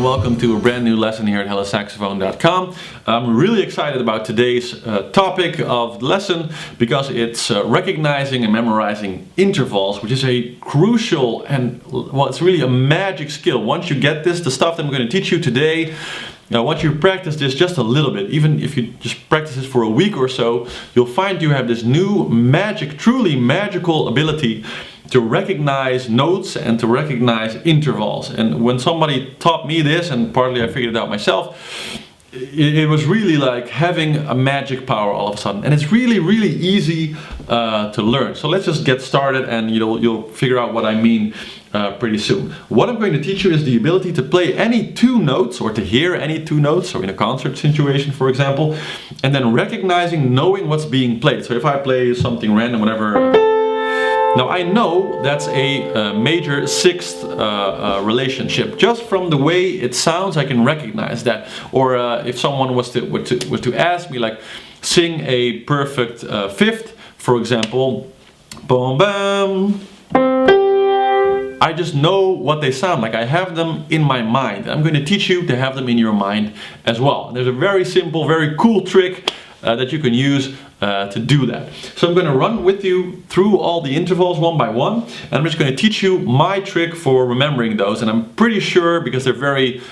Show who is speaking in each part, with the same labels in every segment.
Speaker 1: and welcome to a brand new lesson here at hellosaxophone.com. I'm really excited about today's topic of the lesson because it's recognizing and memorizing intervals, which is a crucial and, well, it's really a magic skill. Once you get this, the stuff that I'm going to teach you today, now, once you practice this just a little bit, even if you just practice this for a week or so, you'll find you have this new magic, truly magical ability to recognize notes and to recognize intervals. And when somebody taught me this, and partly I figured it out myself, it was really like having a magic power all of a sudden. And it's really, really easy to learn. So let's just get started, and you'll figure out what I mean pretty soon. What I'm going to teach you is the ability to play any two notes, or to hear any two notes, or in a concert situation, for example, and then recognizing, knowing what's being played. So if I play something random, whatever, now I know that's a major sixth relationship. Just from the way it sounds, I can recognize that. Or if someone was to ask me, like, sing a perfect fifth, for example, boom, bam, I just know what they sound like. I have them in my mind. I'm going to teach you to have them in your mind as well. And there's a very simple, very cool trick that you can use to do that. So I'm going to run with you through all the intervals one by one, and I'm just going to teach you my trick for remembering those. And I'm pretty sure, because they're very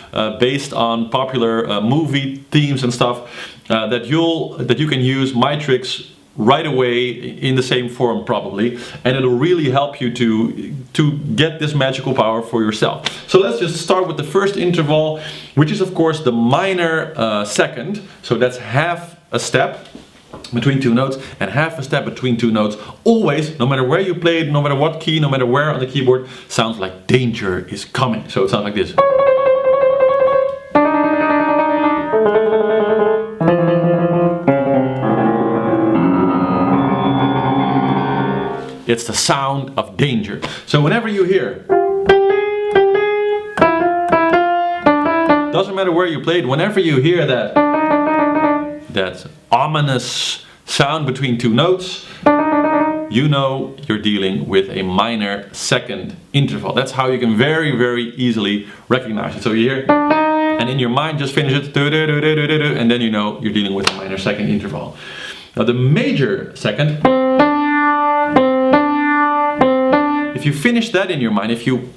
Speaker 1: based on popular movie themes and stuff, that you can use my tricks right away in the same form probably, and it'll really help you to get this magical power for yourself. So let's just start with the first interval, which is of course the minor second. So that's half a step between two notes and half a step between two notes. Always, no matter where you play it, no matter what key, no matter where on the keyboard, sounds like danger is coming. So it sounds like this. It's the sound of danger. So whenever you hear, doesn't matter where you play it, whenever you hear that ominous sound between two notes, you know you're dealing with a minor second interval. That's how you can very, very easily recognize it. So you hear, and in your mind just finish it, and then you know you're dealing with a minor second interval. Now the major second, if you finish that in your mind, if you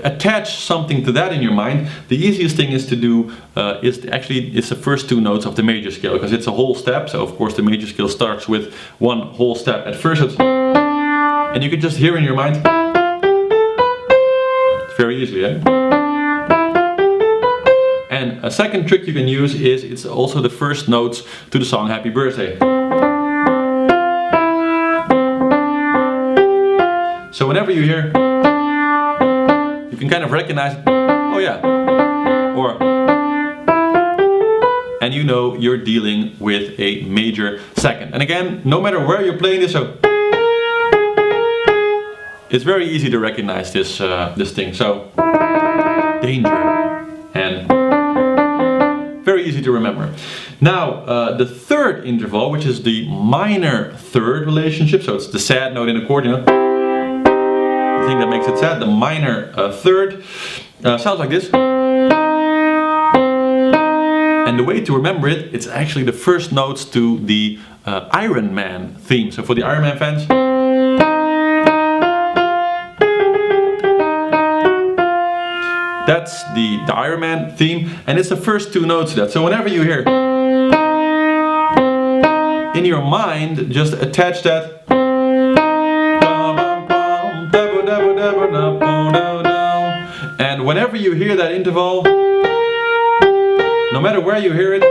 Speaker 1: attach something to that in your mind, the easiest thing is to do it's the first two notes of the major scale, because it's a whole step. So of course the major scale starts with one whole step. At first it's, and you can just hear in your mind, it's very easily, eh? And a second trick you can use is, it's also the first notes to the song Happy Birthday. So whenever you hear, you can kind of recognize, oh yeah, or, and you know you're dealing with a major second. And again, no matter where you're playing this, so it's very easy to recognize this thing. So danger, and very easy to remember. Now the third interval, which is the minor third relationship, so it's the sad note in accordion. The thing that makes it sad, the minor third, sounds like this. And the way to remember it, it's actually the first notes to the Iron Man theme. So for the Iron Man fans, that's the Iron Man theme, and it's the first two notes of that. So whenever you hear, in your mind, just attach that. And whenever you hear that interval, no matter where you hear it,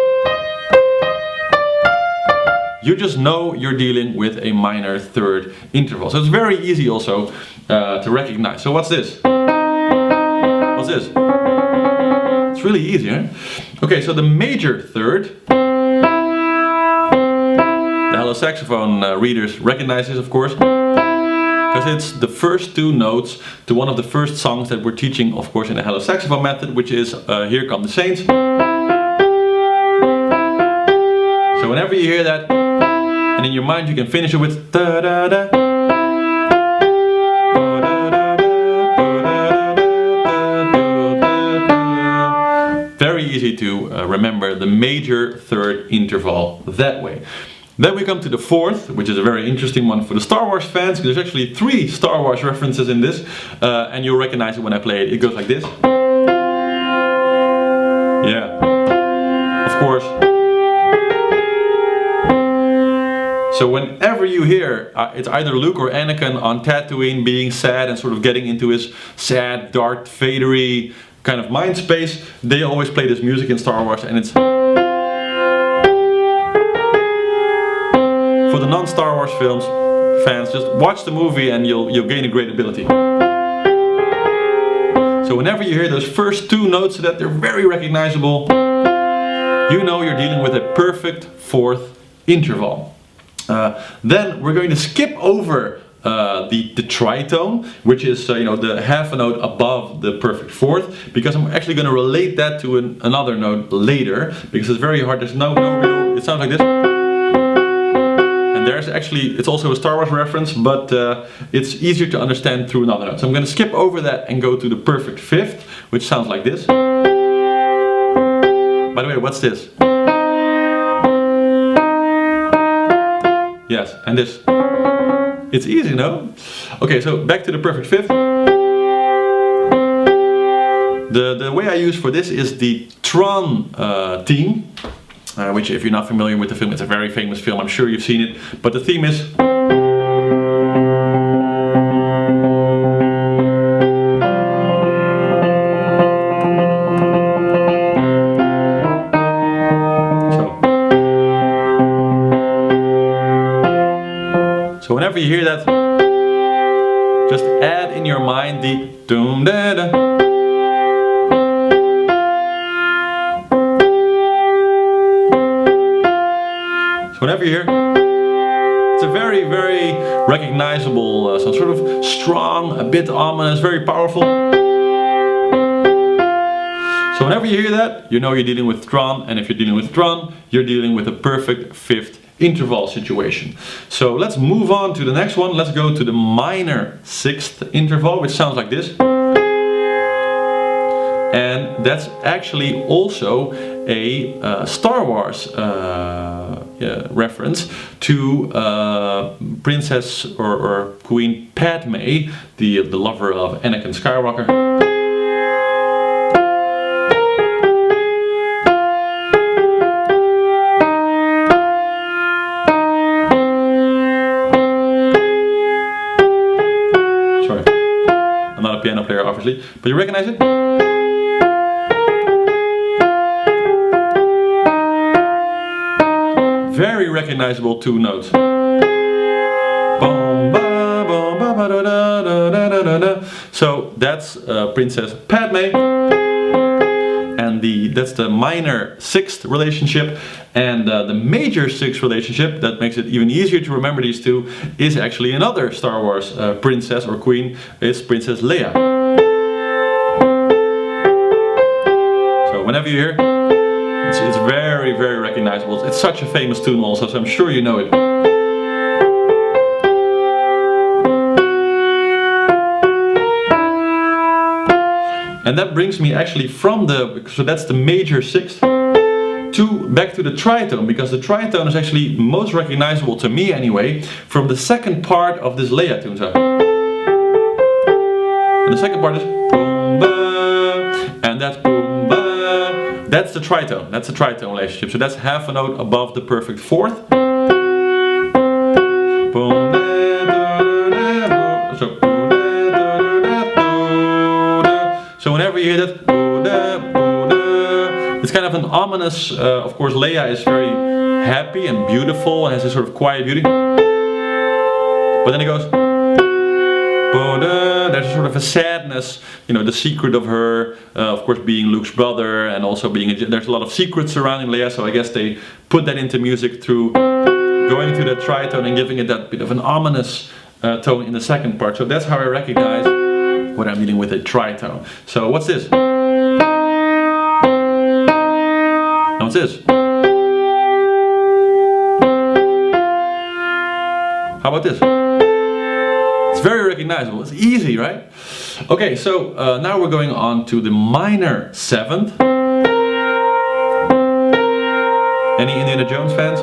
Speaker 1: you just know you're dealing with a minor third interval. So it's very easy also to recognize. So what's this? What's this? It's really easy, eh? Okay, so the major third, the Hello Saxophone readers recognize this, of course, because it's the first two notes to one of the first songs that we're teaching, of course, in the Hello Saxophone method, which is Here Come the Saints. So whenever you hear that, and in your mind you can finish it with da da da. easy to remember the major third interval that way. Then we come to the fourth, which is a very interesting one for the Star Wars fans, because there's actually 3 Star Wars references in this, and you'll recognize it when I play it. It goes like this. Yeah, of course. So whenever you hear, it's either Luke or Anakin on Tatooine being sad and sort of getting into his sad, Darth Vader-y kind of mind space, they always play this music in Star Wars, and it's... For the non-Star Wars fans, just watch the movie and you'll gain a great ability. So whenever you hear those first 2 notes that they're very recognizable, you know you're dealing with a perfect 4th interval. Then we're going to skip over the tritone, which is the half a note above the perfect 4th, because I'm actually going to relate that to another note later, because it's very hard. There's no real. It sounds like this. And there's actually, it's also a Star Wars reference, but it's easier to understand through another note. So I'm going to skip over that and go to the perfect 5th, which sounds like this. By the way, what's this? Yes, and this. It's easy, no? Okay, so back to the perfect 5th. The way I use for this is the Tritone theme. Which, if you're not familiar with the film, it's a very famous film, I'm sure you've seen it, but the theme is... So whenever you hear that, just add in your mind the doom da da. Whenever you hear, it's a very, very recognizable, some sort of strong, a bit ominous, very powerful. So whenever you hear that, you know you're dealing with Tron, and if you're dealing with Tron, you're dealing with a perfect 5th interval situation. So let's move on to the next one. Let's go to the minor 6th interval, which sounds like this. And that's actually also a Star Wars reference to Princess or Queen Padme, the lover of Anakin Skywalker. Sorry, I'm not a piano player, obviously, but you recognize it? Very recognizable 2 notes. So that's Princess Padme, and that's the minor 6th relationship, and the major 6th relationship that makes it even easier to remember these 2 is actually another Star Wars princess or queen. It's Princess Leia. So whenever you hear, it's very, very recognizable. It's such a famous tune also, so I'm sure you know it. And that brings me actually from so that's the major 6th, back to the tritone, because the tritone is actually most recognizable to me anyway, from the second part of this Leia tune. So. And the second part is boom ba, and that's boom ba. That's the tritone. That's the tritone relationship. So that's half a note above the perfect 4th. Boom, so whenever you hear that, it's kind of an ominous. Of course, Leia is very happy and beautiful and has this sort of quiet beauty. But then it goes. There's sort of a sadness, the secret of her, of course, being Luke's brother, and also there's a lot of secrets surrounding Leia, so I guess they put that into music through going to that tritone and giving it that bit of an ominous tone in the second part. So that's how I recognize when I'm dealing with a tritone. So what's this? And what's this? How about this? It's very recognizable. It's easy, right? Okay, so now we're going on to the minor 7th. Any Indiana Jones fans?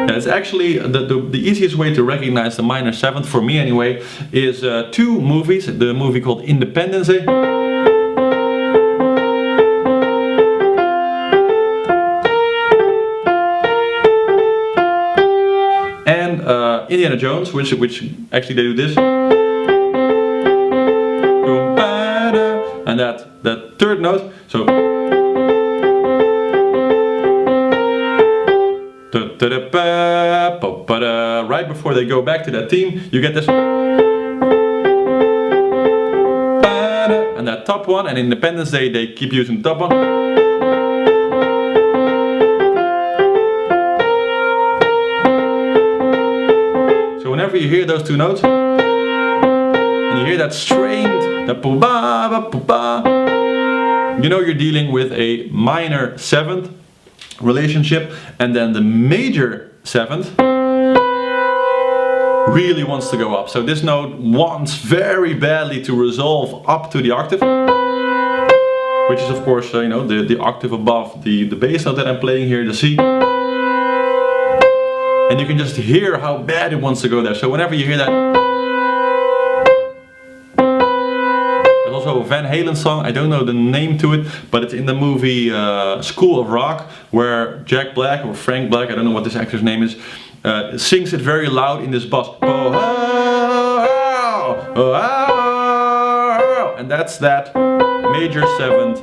Speaker 1: Yeah, it's actually the easiest way to recognize the minor 7th, for me anyway, is 2 movies. The movie called Independence Day. And Indiana Jones, which actually they do this. And that 3rd note, so right before they go back to that theme, you get this, and that top one, and Independence Day they keep using the top one. So whenever you hear those 2 notes, and you hear that strained, that ba-ba, ba-ba, you know you're dealing with a minor 7th relationship, and then the major 7th really wants to go up. So this note wants very badly to resolve up to the octave, which is of course you know, the octave above the bass note that I'm playing here, the C. And you can just hear how bad it wants to go there. So whenever you hear that, there's also a Van Halen song, I don't know the name to it, but it's in the movie School of Rock, where Jack Black, or Frank Black, I don't know what this actor's name is, sings it very loud in this bass. And that's that major 7th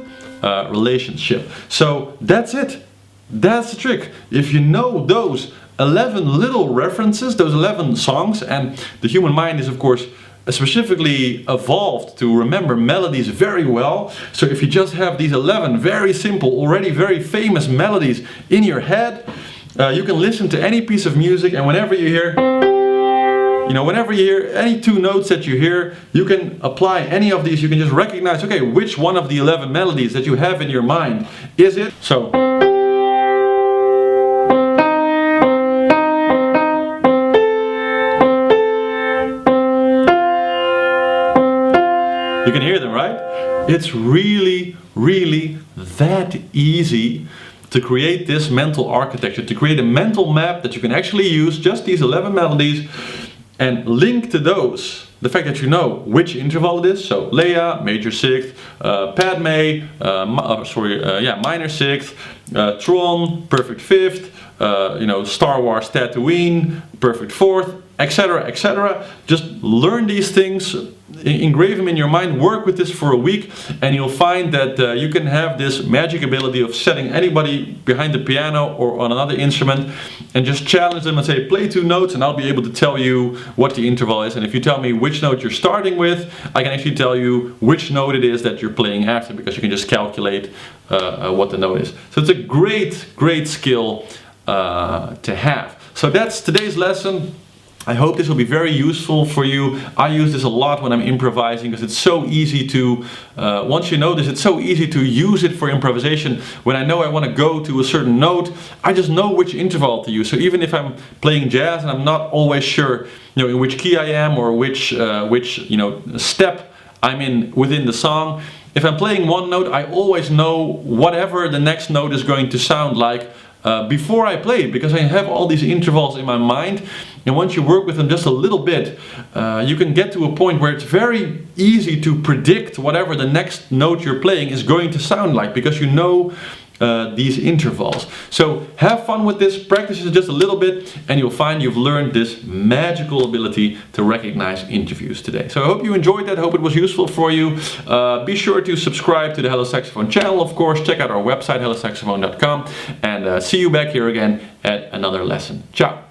Speaker 1: relationship. So that's it. That's the trick. If you know those 11 little references, those 11 songs, and the human mind is of course specifically evolved to remember melodies very well. So if you just have these 11 very simple, already very famous melodies in your head, you can listen to any piece of music, and whenever you hear, whenever you hear any 2 notes that you hear, you can apply any of these. You can just recognize, okay, which one of the 11 melodies that you have in your mind is it? So you can hear them, right? It's really, really that easy to create this mental architecture, to create a mental map that you can actually use, just these 11 melodies, and link to those the fact that you know which interval it is. So Leia, major 6th, Padme, minor 6th, Tron, perfect 5th, Star Wars Tatooine, perfect 4th, etc., etc. Just learn these things, engrave them in your mind, work with this for a week, and you'll find that you can have this magic ability of setting anybody behind the piano or on another instrument and just challenge them and say, play 2 notes, and I'll be able to tell you what the interval is. And if you tell me which note you're starting with, I can actually tell you which note it is that you're playing after, because you can just calculate what the note is. So it's a great, great skill to have. So that's today's lesson. I hope this will be very useful for you. I use this a lot when I'm improvising, because it's so easy to, once you know this, it's so easy to use it for improvisation. When I know I want to go to a certain note, I just know which interval to use. So even if I'm playing jazz and I'm not always sure, in which key I am, or which step I'm in within the song, if I'm playing one note, I always know whatever the next note is going to sound like before I play it, because I have all these intervals in my mind. And once you work with them just a little bit, you can get to a point where it's very easy to predict whatever the next note you're playing is going to sound like, because you know these intervals. So have fun with this, practice it just a little bit, and you'll find you've learned this magical ability to recognize intervals today. So I hope you enjoyed that, I hope it was useful for you. Be sure to subscribe to the Hello Saxophone channel, of course. Check out our website, hellosaxophone.com, and see you back here again at another lesson. Ciao!